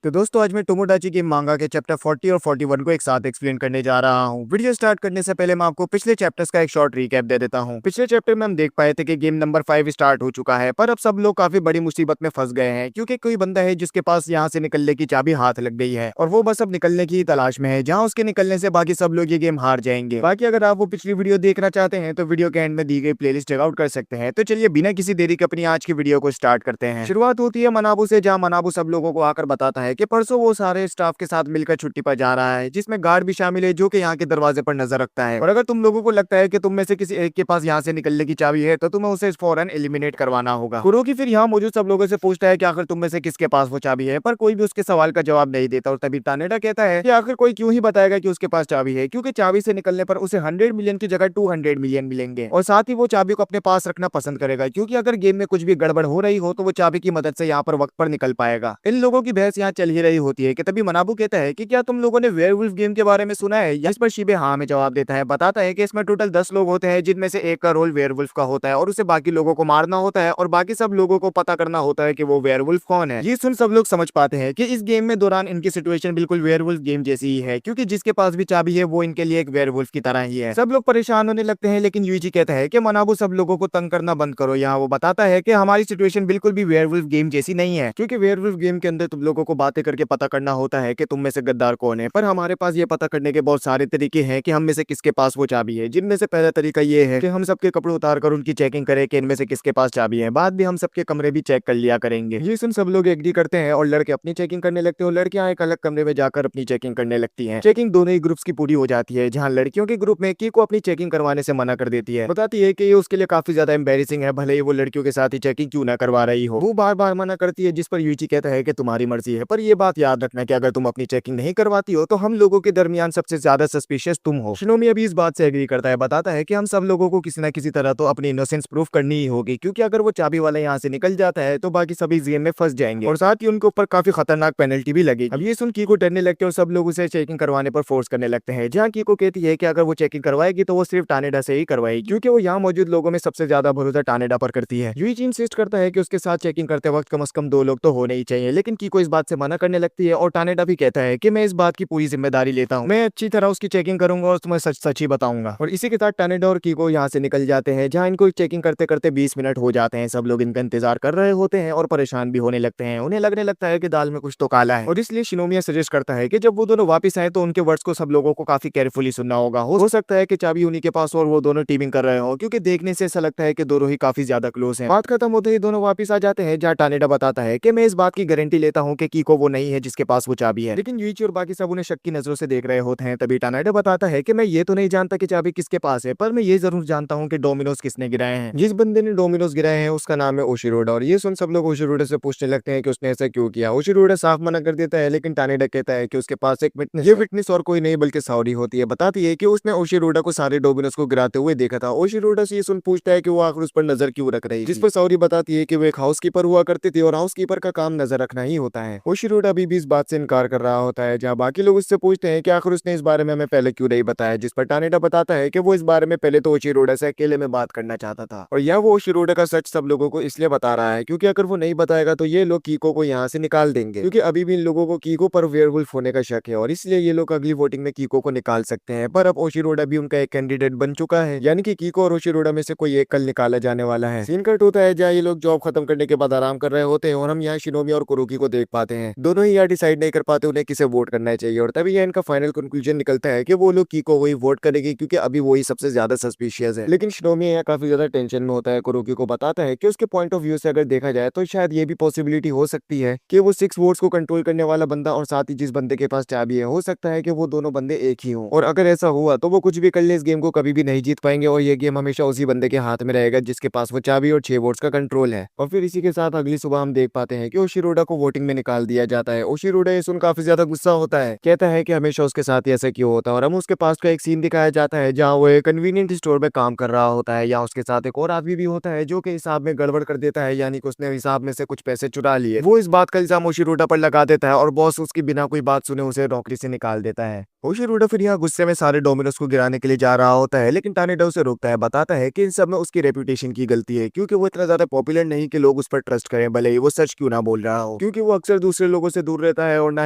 तो दोस्तों आज मैं टोमोडाची गेम मांगा के चैप्टर 40 और 41 को एक साथ एक्सप्लेन करने जा रहा हूँ। वीडियो स्टार्ट करने से पहले मैं आपको पिछले चैप्टर्स का एक शॉर्ट रिकैप दे देता हूँ। पिछले चैप्टर में हम देख पाए थे कि गेम नंबर 5 स्टार्ट हो चुका है, पर अब सब लोग काफी बड़ी मुसीबत में फंस गए हैं क्योंकि कोई बंदा है जिसके पास यहाँ से निकलने की चाबी हाथ लग गई है और वो बस अब निकलने की तलाश में है, जहाँ उसके निकलने से बाकी सब लोग ये गेम हार जाएंगे। बाकी अगर आप वो पिछली वीडियो देखना चाहते हैं तो वीडियो के एंड में दी गई प्लेलिस्ट चेकआउट कर सकते हैं। तो चलिए बिना किसी देरी के अपनी आज की वीडियो को स्टार्ट करते हैं। शुरुआत होती है मनाबू से, जहाँ मनाबू सब लोगों को आकर बताता है कि परसों वो सारे स्टाफ के साथ मिलकर छुट्टी पर जा रहा है, जिसमें गार्ड भी शामिल है जो कि यहाँ के दरवाजे पर नजर रखता है। और अगर तुम लोगों को लगता है कि तुम में से किसी एक के पास यहाँ से निकलने की चाबी है तो तुम्हें उसे फौरन एलिमिनेट करवाना होगा। कुरोकी फिर यहाँ मौजूद सब लोगों से पूछता है कि आखिर तुम में से किसके पास वो चाबी है, पर कोई भी उसके सवाल का जवाब नहीं देता। और तभी टानेडा कहता है कि आखिर कोई क्यों ही बताएगा कि उसके पास चाबी है, क्योंकि चाबी से निकलने पर उसे 100 मिलियन की जगह 200 मिलियन मिलेंगे और साथ ही वो चाबी को अपने पास रखना पसंद करेगा, क्योंकि अगर गेम में कुछ भी गड़बड़ हो रही हो तो वो चाबी की मदद से यहाँ पर वक्त पर निकल पाएगा। इन लोगों की बहस यहाँ चल ही रही होती है कि तभी मनाबू कहता है कि क्या तुम लोगों ने वेयरवुल्फ गेम के बारे में सुना है। इस पर शिबे हाँ में जवाब देता है। बताता है कि इसमें टोटल 10 लोग होते हैं, जिनमें से एक का रोल वेयरवुल्फ का होता है और उसे बाकी लोगों को मारना होता है और बाकी सब लोगों को पता करना होता है कि वो वेयरवुल्फ कौन है। ये सुन सब लोग समझ पाते हैं कि इस गेम में दौरान इनकी सिचुएशन बिल्कुल वेयरवुल्फ गेम जैसी ही है, क्योंकि जिसके पास भी चाबी है वो इनके लिए एक वेयरवुल्फ की तरह ही है। सब लोग परेशान होने लगते हैं, लेकिन यूजी कहता है कि मनाबू सब लोगों को तंग करना बंद करो। यहाँ वो बताता है कि हमारी सिचुएशन बिल्कुल भी वेयरवुल्फ गेम जैसी नहीं है, क्योंकि वेयरवुल्फ गेम के अंदर तुम लोगों को बातें करके पता करना होता है कि तुम में से गद्दार कौन है, पर हमारे पास ये पता करने के बहुत सारे तरीके हैं कि हम में से किसके पास वो चाबी है। जिनमें से पहला तरीका ये है कि हम सबके कपड़े उतार कर उनकी चेकिंग करें कि इनमें से किसके पास चाबी है। बाद भी हम सबके कमरे भी चेक कर लिया करेंगे। ये सुन सब लोग एग्री करते हैं और लड़के अपनी चेकिंग करने लगते हैं और लड़कियां एक अलग कमरे में जाकर अपनी चेकिंग करने लगती हैं। चेकिंग दोनों ही ग्रुप्स की पूरी हो जाती है, जहाँ लड़कियों के ग्रुप में की को अपनी चेकिंग करवाने से मना कर देती है। बताती है कि ये उसके लिए काफी ज्यादा एम्बेरेसिंग है, भले ही वो लड़कियों के साथ ही चेकिंग क्यों ना करवा रही हो। वो बार बार मना करती है, जिस पर यूची कहता है कि तुम्हारी मर्जी है, पर ये बात याद रखना कि अगर तुम अपनी चेकिंग नहीं करवाती हो तो हम लोगों के दरमियान सबसे ज्यादा सस्पिशियस तुम हो। शिनोमी अभी इस बात से एग्री करता है। बताता है कि हम सब लोगों को किसी न किसी तरह तो अपनी इनोसेंस प्रूफ करनी ही होगी, क्योंकि अगर वो चाबी वाला यहाँ से निकल जाता है तो बाकी सभी गेम में फंस जाएंगे और साथ ही उनके ऊपर काफी खतरनाक पेनल्टी भी लगेगी। अब ये सुन कीको डरने लगते हैं और सब लोग उसे चेकिंग करवाने पर फोर्स करने लगते हैं, जहाँ कीको कहती है कि अगर वो चेकिंग करवाएगी तो वो सिर्फ टानेडा से ही करवाएगी, क्योंकि वो यहाँ मौजूद लोगों में सबसे ज्यादा भरोसा टानेडा पर करती है। यूइची इंसिस्ट करता है कि उसके साथ चेकिंग करते वक्त कम से कम 2 लोग तो होने ही चाहिए, लेकिन कीको इस बात से मना करने लगती है और टानेडा भी कहता है कि मैं इस बात की पूरी जिम्मेदारी लेता हूँ, मैं अच्छी तरह उसकी चेकिंग करूंगा और तुम्हें सच सच ही बताऊंगा। और इसी के साथ टानेडा और कीको यहाँ से निकल जाते हैं, जहाँ इनको चेकिंग करते करते 20 मिनट हो जाते हैं। सब लोग इनका इंतजार कर रहे होते हैं और परेशान भी होने लगते हैं। उन्हें लगने लगता है कि दाल में कुछ तो काला है और इसलिए शिनोमिया सजेस्ट करता है कि जब वो दोनों वापस आए तो उनके वर्ड्स को सब लोगों को काफी केयरफुली सुनना होगा। हो सकता है कि चाबी उन्हीं के पास और वो दोनों टीमिंग कर रहे हो, क्योंकि देखने से ऐसा लगता है कि दोनों ही काफी ज्यादा क्लोज हैं। बात खत्म होते ही दोनों वापस आ जाते हैं, जहाँ टानेडा बताता है कि मैं इस बात की गारंटी लेता हूँ कि कीको वो नहीं है जिसके पास वो चाबी है, लेकिन यूइची और बाकी सब उन्हें शक की नजरों से देख रहे होते हैं। तभी टानेडा बताता है कि मैं ये तो नहीं जानता कि चाबी किसके पास है, पर मैं ये जरूर जानता हूँ कि डोमिनोज किसने गिराए हैं। जिस बंदे ने डोमिनोज गिराए हैं उसका नाम है ओशिरोडा। और ये सुन सब लोग ओशिरोडा से पूछने लगते हैं कि उसने ऐसा क्यों किया। ओशिरोडा साफ मना कर देता है, लेकिन टानेडा कहता है कि उसके पास एक विटनेस, ये विटनेस और कोई नहीं बल्कि साउरी होती है। बताती है कि उसने ओशिरोडा को सारे डोमिनोज को गिराते हुए देखा था। ओशिरोडा से ये सुन पूछता है कि वो आखिर उस पर नजर क्यों रख रही है, जिस पर साउरी बताती है कि वो एक हाउसकीपर हुआ करती थी और हाउसकीपर का काम नजर रखना ही होता है। ओशिरोडा अभी भी इस बात से इनकार कर रहा होता है, जहाँ बाकी लोग उससे पूछते हैं कि आखिर उसने इस बारे में हमें पहले क्यों नहीं बताया, जिस पर टानेडा बताता है कि वो इस बारे में पहले तो ओशिरोडा से अकेले में बात करना चाहता था और यह वो ओशिरोडा का सच सब लोगों को इसलिए बता रहा है क्योंकि अगर वो नहीं बताएगा तो ये लोग कीको को यहाँ से निकाल देंगे, क्योंकि अभी भी इन लोगों को कीको पर वेयरवुल्फ होने का शक है और इसलिए ये लोग अगली वोटिंग में कीको को निकाल सकते हैं। पर अब ओशिरोडा भी उनका एक कैंडिडेट बन चुका है, यानी कि कीको और ओशिरोडा में से कोई एक कल निकाला जाने वाला है। सीन कट होता है जहाँ ये लोग जॉब खत्म करने के बाद आराम कर रहे होते हैं और हम यहाँ शिनोमी और कुरुकी को देख पाते हैं। दोनों ही यहाँ डिसाइड नहीं कर पाते उन्हें किसे वोट करना चाहिए और तभी यह इनका फाइनल कंक्लूजन निकलता है कि वो लोग कीको वही वोट करेगी, क्योंकि अभी वही सबसे ज्यादा सस्पिशियस है। लेकिन शिनोमी यहाँ काफी ज्यादा टेंशन में होता है। कुरुकी को बताता है कि उसके पॉइंट ऑफ व्यू से अगर देखा जाए तो शायद ये भी पॉसिबिलिटी हो सकती है कि वो 6 वोट्स को कंट्रोल करने वाला बंदा और साथ ही जिस बंदे के पास चाबी है, हो सकता है कि वो दोनों बंदे एक ही हों। और अगर ऐसा हुआ तो वो कुछ भी कर ले इस गेम को कभी भी नहीं जीत पाएंगे और ये गेम हमेशा उसी बंदे के हाथ में रहेगा जिसके पास वो चाबी और 6 वोट्स का कंट्रोल है। और फिर इसी के साथ अगली सुबह हम देख पाते हैं कि ओशिरोडा को वोटिंग में निकाल दिया जाता है। ओशिरोडा ये सुन काफी ज्यादा गुस्सा होता है, कहता है कि हमेशा उसके साथ ऐसा क्यों होता है और हम उसके पास का एक सीन दिखाया जाता है जहाँ वो एक कन्वीनियंट स्टोर में काम कर रहा होता है, या उसके साथ एक और आदमी भी होता है जो कि हिसाब में गड़बड़ कर देता है, यानी कि उसने हिसाब में से कुछ पैसे चुरा लिए। वो इस बात का इल्जाम ओशिरोडा पर लगा देता है और बॉस उसकी बिना कोई बात सुने उसे नौकरी से निकाल देता है। ओशिरोडा फिर यहाँ गुस्से में सारे डोमिनोज को गिराने के लिए जा रहा होता है, लेकिन टानेडा उसे रोकता है। बताता है कि इन सब में उसकी रेपुटेशन की गलती है, क्योंकि वो इतना ज्यादा पॉपुलर नहीं कि लोग उस पर ट्रस्ट करें, भले ही वो सच क्यों ना बोल रहा हो, क्योंकि वो अक्सर दूसरे लोगों से दूर रहता है और ना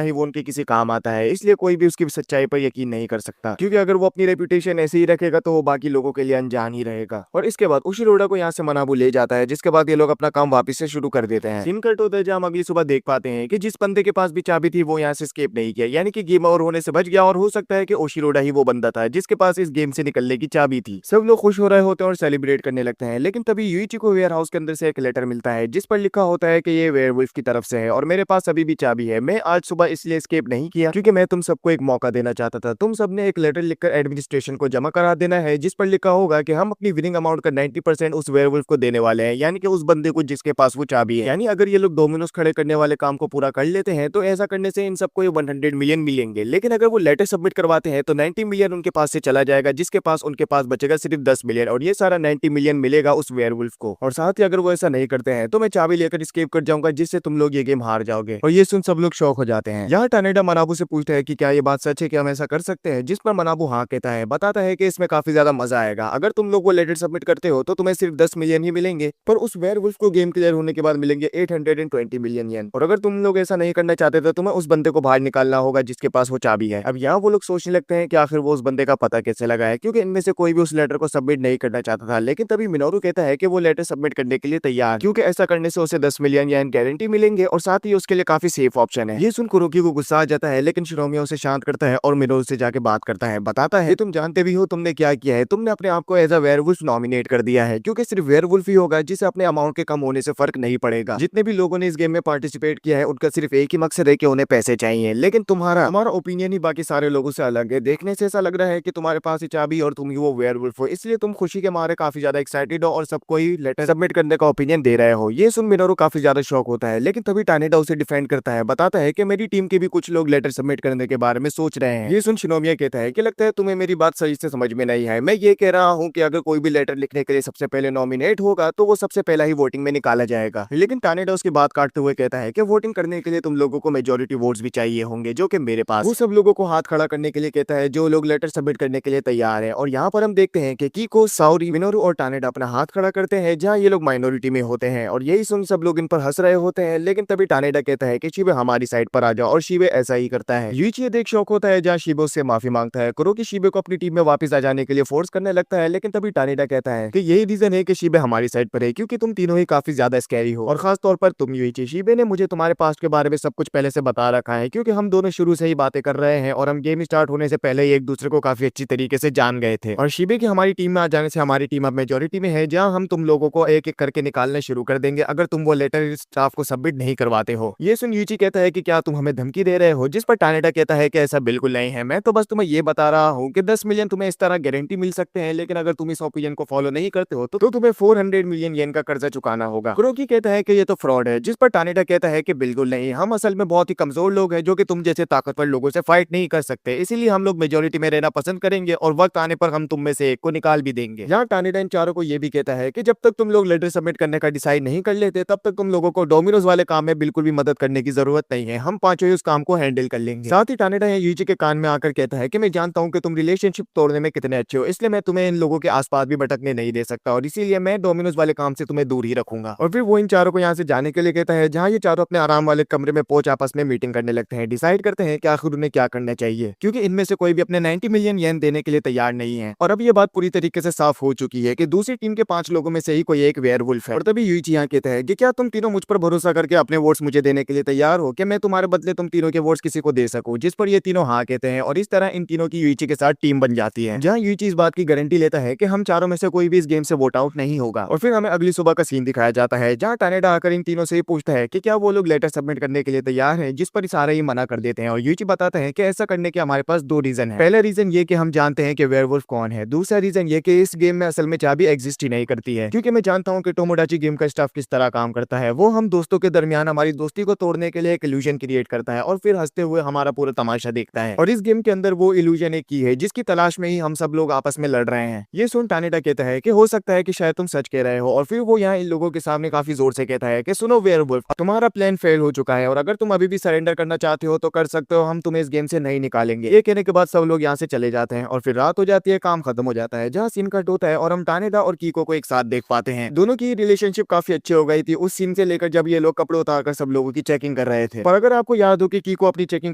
ही वो उनके किसी काम आता है, इसलिए कोई भी उसकी सच्चाई पर यकीन नहीं कर सकता, क्योंकि अगर वो अपनी रेपुटेशन ऐसे ही रखेगा तो वो बाकी लोगों के लिए अनजान ही रहेगा। और इसके बाद उशिरोडा को यहाँ से मनाबू ले जाता है, जिसके बाद ये लोग अपना काम वापस से शुरू कर देते हैं। सीन कट होता है जहाँ हम अगली सुबह देख पाते हैं कि जिस बंदे के पास भी चाबी थी वो यहाँ से स्केप नहीं किया, यानी कि गेम ओवर होने से बच गया, और हो सकता है कि ओशिरोडा ही वो बंदा था जिसके पास इस गेम से निकलने की चाबी थी। सब लोग खुश हो रहे होते हैं और सेलिब्रेट करने लगते हैं, लेकिन तभी यूइची को वेयर हाउस के अंदर से एक लेटर मिलता है जिस पर लिखा होता है कि ये वेयरवुल्फ की तरफ से है और मेरे पास अभी भी चाबी है। मैं आज सुबह इसलिए स्केप नहीं किया क्योंकि मैं तुम सबको एक मौका देना चाहता था। तुम सबने एक लेटर लिखकर एडमिनिस्ट्रेशन को जमा करा देना है जिस पर लिखा होगा कि हम अपनी विनिंग अमाउंट का 90% उस वेयरवुल्फ को देने वाले हैं, यानी कि उस बंदे को जिसके पास वो चाबी है। यानी अगर ये लोग डोमिनोज खड़े करने वाले काम को पूरा कर लेते हैं तो ऐसा करने से इन सबको 100 मिलियन मिलेंगे, लेकिन अगर वो लेटर सबमिट करवाते हैं तो 90 मिलियन उनके पास से चला जाएगा, जिसके पास उनके पास बचेगा सिर्फ 10 मिलियन, और ये सारा 90 मिलियन मिलेगा उस वेयरवुल्फ को। और साथ ही अगर वो ऐसा नहीं करते हैं तो मैं चाबी लेकर स्केप कर जाऊंगा, जिससे तुम लोग ये गेम हार जाओगे। और ये सुन सब लोग शौक हो जाते हैं। यहाँ टानेडा मनाबू से पूछता है कि क्या ये बात सच है कि हम ऐसा कर सकते हैं, जिस पर मनाबू हाँ कहता है, बताता है कि इसमें काफी ज्यादा मजा आएगा। अगर तुम लोग वो लेटर सबमिट करते हो तो तुम्हें सिर्फ 10 मिलियन ही मिलेंगे, पर उस वेयरवुल्फ को गेम क्लियर होने के बाद मिलेंगे 820 मिलियन येन। और अगर तुम लोग ऐसा नहीं करना चाहते तो तुम्हें उस बंदे को बाहर निकालना होगा जिसके पास वो चाबी है। अब यहाँ वो लोग सोचने लगते हैं कि आखिर वो उस बंदे का पता कैसे लगा है, क्योंकि इनमें से कोई भी उस लेटर को सबमिट नहीं करना चाहता था। लेकिन तभी मिनोरू कहता है कि वो लेटर सबमिट करने के लिए तैयार, क्योंकि ऐसा करने से उसे 10 मिलियन येन गारंटी मिलेंगे और साथ ही उसके लिए काफी सेफ ऑप्शन है। ये सुन कुरोकी को गुस्सा आ जाता है, लेकिन शिरोमिया उसे शांत करता है और मिनोरू से जाके बात करता है। बताता है तुम जानते भी हो तुमने क्या किया है, तुमने अपने आप को एज अ वेयरवुल्फ नॉमिनेट कर दिया है, क्योंकि सिर्फ वेयरवुल्फ ही होगा जिसे अपने अमाउंट के कम होने से फर्क नहीं पड़ेगा। जितने भी लोगों ने इस गेम में पार्टिसिपेट किया है उनका सिर्फ एक ही मकसद है कि उन्हें पैसे चाहिए, लेकिन तुम्हारा ओपिनियन ही बाकी सारे लोगों से अलग है। देखने से ऐसा लग रहा है कि तुम्हारे पास ही चाबी और तुम ही वो वेयरवुल्फ हो, इसलिए तुम खुशी के मारे काफी ज्यादा एक्साइटेड हो और सबको ही लेटर सबमिट करने का ओपिनियन दे रहे हो। ये सुन मिनोरू काफी ज्यादा शॉक होता है, लेकिन तभी टानेडा उसे डिफेंड करता है। बताता है कि मेरी टीम के भी कुछ लोग लेटर सबमिट करने के बारे में सोच रहे हैं। ये सुन शिनोमिया कहता है कि लगता है तुम्हें मेरी बात सही से समझ में नहीं है। मैं ये कह रहा हूँ कि अगर कोई भी लेटर लिखने के लिए सबसे पहले नॉमिनेट होगा तो वो सबसे पहला ही वोटिंग में निकाला जाएगा। लेकिन टानेडा उसकी बात काटते हुए कहता है कि वोटिंग करने के लिए तुम लोगों को मेजोरिटी वोट्स भी चाहिए होंगे, जो कि मेरे पास। वो सब लोगों को हाथ खड़ा करने के लिए कहता है जो लोग लेटर सबमिट करने के लिए तैयार है। और यहाँ पर हम देखते हैं कि कीको, साउरी, मिनोरू और टानेडा अपना हाथ खड़ा करते हैं जहाँ ये लोग माइनॉरिटी में होते हैं, और यही सुन सब लोग इन पर हंस रहे होते हैं। लेकिन तभी टानेडा कहता है कि शिबे हमारी साइड पर आ जाओ, और शिबे ऐसा ही करता है। यूइची देख शौक होता है जहाँ शिबे उससे माफी मांगता है। कुरोकी शिबे को अपनी टीम में वापस आ जाने के लिए फोर्स करने लगता है, लेकिन तभी टानेडा कहता है कि यही रीजन है कि शिबे हमारी साइड पर है, क्योंकि तुम तीनों ही काफी ज्यादा स्कैरी हो, और खास तौर पर तुम यूइची। शिबे ने मुझे तुम्हारे पास्ट के बारे में सब कुछ पहले से बता रखा है, क्योंकि हम दोनों शुरू से ही बातें कर रहे हैं और हम गेम स्टार्ट होने से पहले ही एक दूसरे को काफी अच्छी तरीके से जान गए थे। और शिबे की हमारी टीम में आ जाने से हमारी टीम अब मेजोरिटी में है, जहां हम तुम लोगों को एक एक करके निकालना शुरू कर देंगे अगर तुम वो लेटर स्टाफ को सबमिट नहीं करवाते हो। ये सुन यूइची कहता है कि क्या तुम हमें धमकी दे रहे हो, जिस पर टानेडा कहता है कि ऐसा बिल्कुल नहीं है, मैं तो बस तुम्हें ये बता रहा हूँ कि 10 मिलियन तुम्हें इस तरह गारंटी मिल सकते हैं, लेकिन अगर तुम इस ओपिनियन को फॉलो नहीं करते हो तो तुम्हें 400 मिलियन येन का कर्जा चुकाना होगा। कुरोकी कहता है कि ये तो फ्रॉड है, जिस पर टानेडा कहता है कि बिल्कुल नहीं, हम असल में बहुत ही कमजोर लोग हैं जो कि तुम जैसे ताकतवर लोगों से फाइट नहीं कर सकते, इसीलिए हम लोग मेजोरिटी में रहना पसंद करेंगे और वक्त आने पर हम तुम में से एक को निकाल भी देंगे। यहाँ टानेडा इन चारों को ये भी कहता है कि जब तक तुम लोग लेटर सबमिट करने का डिसाइड नहीं कर लेते तब तक तुम लोगों को डोमिनोज वाले काम में बिल्कुल भी मदद करने की जरूरत नहीं है, हम पांचों ही उस काम को हैंडल कर लेंगे। साथ ही टानेडा यूइची के कान में आकर कहता है कि मैं जानता हूँ कि तुम रिलेशनशिप तोड़ने में कितने अच्छे हो, इसलिए मैं तुम्हें इन लोगों के आसपास भी भटकने नहीं दे सकता, और इसीलिए मैं डोमिनोज वाले काम से तुम्हें दूर ही रखूंगा। और फिर वो इन चारों को यहाँ से जाने के लिए कहता है, जहाँ ये चारों अपने आराम वाले कमरे में पहुंच आपस में मीटिंग करने लगते हैं, डिसाइड करते हैं कि आखिर उन्हें क्या करना चाहिए, क्योंकि इनमें से कोई भी अपने 90 मिलियन येन देने के लिए तैयार नहीं है। और अब ये बात पूरी तरीके से साफ हो चुकी है कि दूसरी टीम के 5 लोगों में से ही कोई एक वेयरवुल्फ है। और तभी यूइची यहाँ कहता है कि क्या तुम तीनों मुझ पर भरोसा करके अपने वोट्स मुझे देने के लिए तैयार हो, कि मैं तुम्हारे बदले तुम तीनों के वोट्स किसी को दे सकूं, जिस पर ये तीनों हाँ कहते हैं, और इस तरह इन तीनों की यूइची के साथ टीम बन जाती है, जहाँ यूइची इस बात की गारंटी लेता है कि हम चारों में से कोई भी इस गेम से वोट आउट नहीं होगा। और फिर हमें अगली सुबह का सीन दिखाया जाता है, जहाँ टानेडा आकर इन तीनों से ही पूछता है कि क्या वो लोग लेटर सबमिट करने के लिए तैयार हैं, जिस पर सारे ही मना कर देते हैं। और यूइची बताता है कि ऐसा करने के हमारे पास 2 रीजन है। पहला रीजन ये कि हम जानते हैं कि वेयरवुल्फ कौन है, दूसरा रीजन ये कि इस गेम में असल में चाबी एग्जिस्ट ही नहीं करती है, क्योंकि मैं जानता हूँ कि टोमोडाची गेम का स्टाफ किस तरह काम करता है। वो हम दोस्तों के दरमियान हमारी दोस्ती को तोड़ने के लिए एक इल्यूजन क्रिएट करता है और फिर हंसते हुए हमारा पूरा तमाशा देखता है, और इस गेम के अंदर वो इल्यूजन एक की है जिसकी तलाश में ही हम सब लोग आपस में लड़ रहे हैं। ये सुन टानेडा कहता है कि हो सकता है कि शायद तुम सच कह रहे हो, और फिर वो यहाँ इन लोगों के सामने काफी जोर से कहता है कि सुनो वेयरवुल्फ, तुम्हारा प्लान फेल हो चुका है, और अगर तुम अभी भी सरेंडर करना चाहते हो तो कर सकते हो, हम तुम्हें इस गेम से नहीं निकालेंगे। ये कहने के बाद सब लोग यहाँ से चले जाते हैं, और फिर रात हो जाती है, काम खत्म हो जाता है, जहाँ सीन कट होता है और हम टानेडा और कीको को एक साथ देख पाते हैं। दोनों की रिलेशनशिप काफी अच्छी हो गई थी उस सीन से लेकर जब ये लोग कपड़े उतारकर सब लोगों की चेकिंग चेकिंग कर रहे थे। पर अगर आपको याद हो कि कीको अपनी चेकिंग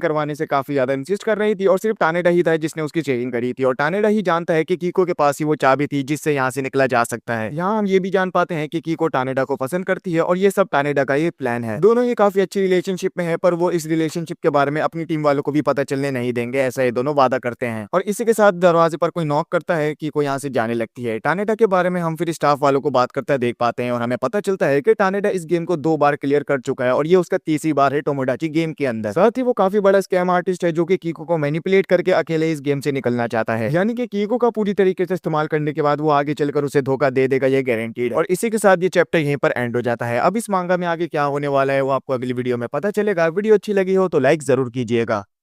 करवाने से काफी ज्यादा इंसिस्ट कर रही थी और सिर्फ टानेडा ही था जिसने उसकी चेकिंग करी थी और टानेडा ही जानता है कि कीको के पास ही वो चाबी थी जिससे यहाँ से निकला जा सकता है। यहाँ हम ये भी जान पाते हैं कि कीको टानेडा को पसंद करती है और ये सब टानेडा का ये प्लान है। दोनों ही काफी अच्छी रिलेशनशिप में है पर वो इस रिलेशनशिप के बारे में अपनी टीम वालों को भी पता चलने नहीं देंगे, ऐसा ये दोनों वादा करते हैं। और इसी के साथ दरवाजे पर कोई नॉक करता है, कीको यहाँ से जाने लगती है। टानेडा के बारे में हम फिर स्टाफ वालों को बात करता देख पाते हैं और हमें पता चलता है कि टानेडा इस गेम को 2 बार क्लियर कर चुका है और ये उसका तीसरी बार है टोमोडाची गेम के अंदर। साथ ही वो काफी बड़ा स्कैम आर्टिस्ट है जो कि कीको को मैनिपुलेट करके अकेले इस गेम से निकलना चाहता है, यानी कि कीको का पूरी तरीके से इस्तेमाल करने के बाद वो आगे चलकर उसे धोखा दे देगा, ये गारंटीड है। और इसी के साथ ये चैप्टर यहीं पर एंड हो जाता है। अब इस मांगा में आगे क्या होने वाला है वो आपको अगली वीडियो में पता चलेगा। वीडियो अच्छी लगी हो तो लाइक जरूर कीजिएगा।